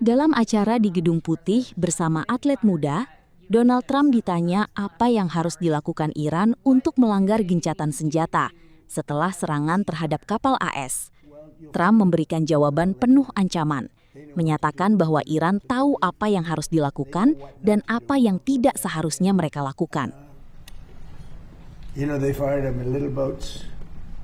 Dalam acara di Gedung Putih bersama atlet muda, Donald Trump ditanya apa yang harus dilakukan Iran untuk melanggar Gencatan Senjata setelah serangan terhadap kapal AS. Trump memberikan jawaban penuh ancaman, menyatakan bahwa Iran tahu apa yang harus dilakukan dan apa yang tidak seharusnya mereka lakukan. You know, they fired them in little boats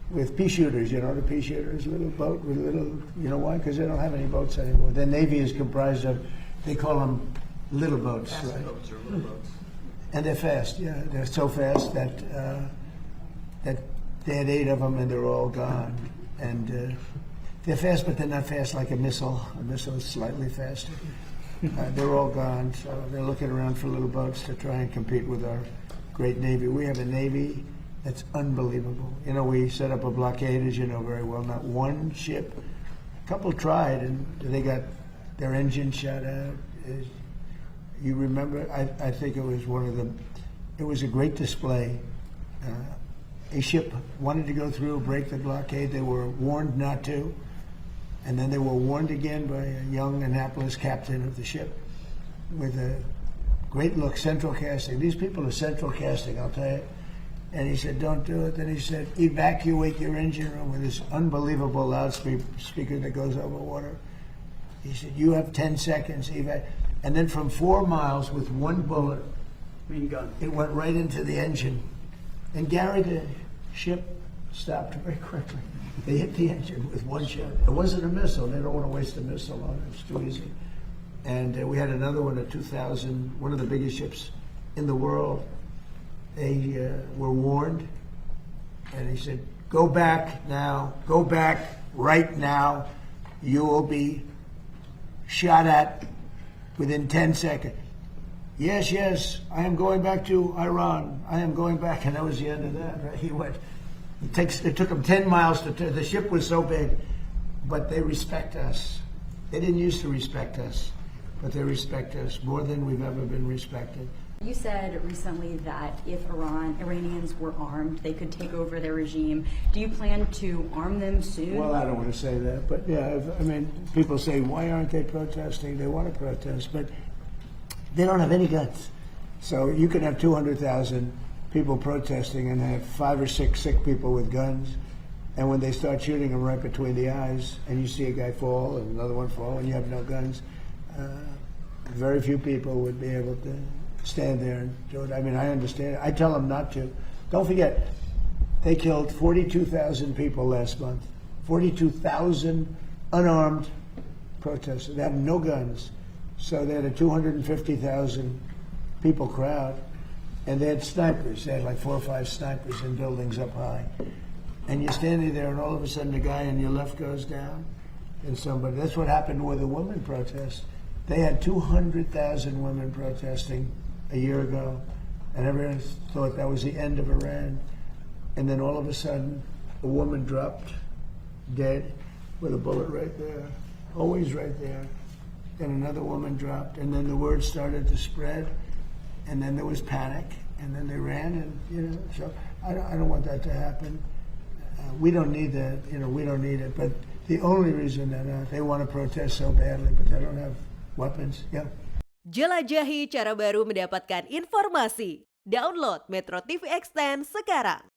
with pea shooters, the pea shooters, little boat with little, why? Because they don't have any boats anymore. The Navy is comprised of, they call them little boats, right? Boats or little boats. And they're fast, yeah. They're so fast that that they had 8 of them and they're all gone. And they're fast, but they're not fast like a missile. A missile is slightly faster. They're all gone, so they're looking around for little boats to try and compete with our great Navy. We have a Navy that's unbelievable. We set up a blockade, as you know very well. Not one ship. A couple tried, and they got their engine shot out. You remember? I think it was it was a great display. A ship wanted to go through, break the blockade. They were warned not to. And then they were warned again by a young Annapolis captain of the ship with a great look, central casting. These people are central casting, I'll tell you. And he said, don't do it. Then he said, evacuate your engine room with this unbelievable loudspeaker that goes over water. He said, you have 10 seconds. And then from 4 miles with one bullet, Gun. it went right into the engine. And Gary, the ship stopped very quickly. They hit the engine with one shot. It wasn't a missile. They don't want to waste a missile on it. It's too easy. And we had another one at 2000, one of the biggest ships in the world. They were warned, and he said, go back now, go back right now. You will be shot at within 10 seconds. Yes, yes, I am going back to Iran. I am going back. And that was the end of that. Right? He went. It took him 10 miles to turn. The ship was so big, but they respect us. They didn't used to respect us, but they respect us more than we've ever been respected. You said recently that if Iranians were armed, they could take over their regime. Do you plan to arm them soon? Well, I don't want to say that, but yeah, people say, why aren't they protesting? They want to protest, but they don't have any guns. So you can have 200,000 people protesting and have 5 or 6 sick people with guns. And when they start shooting them right between the eyes, and you see a guy fall and another one fall, and you have no guns, very few people would be able to stand there and do it. I understand it. I tell them not to. Don't forget, they killed 42,000 people last month. 42,000 unarmed protesters. They have no guns. So they had a 250,000 people crowd, and they had snipers. They had like 4 or 5 snipers in buildings up high. And you're standing there, and all of a sudden the guy on your left goes down, and somebody. That's what happened with the women protest. They had 200,000 women protesting a year ago, and everyone thought that was the end of Iran. And then all of a sudden, a woman dropped dead with a bullet right there, always right there. Then another woman dropped, and then the word started to spread, and then there was panic, and then they ran, and so I don't want that to happen. We don't need that, we don't need it. But the only reason that they want to protest so badly, but they don't have weapons, yeah. Jelajahi cara baru mendapatkan informasi. Download MetroTV Extend sekarang.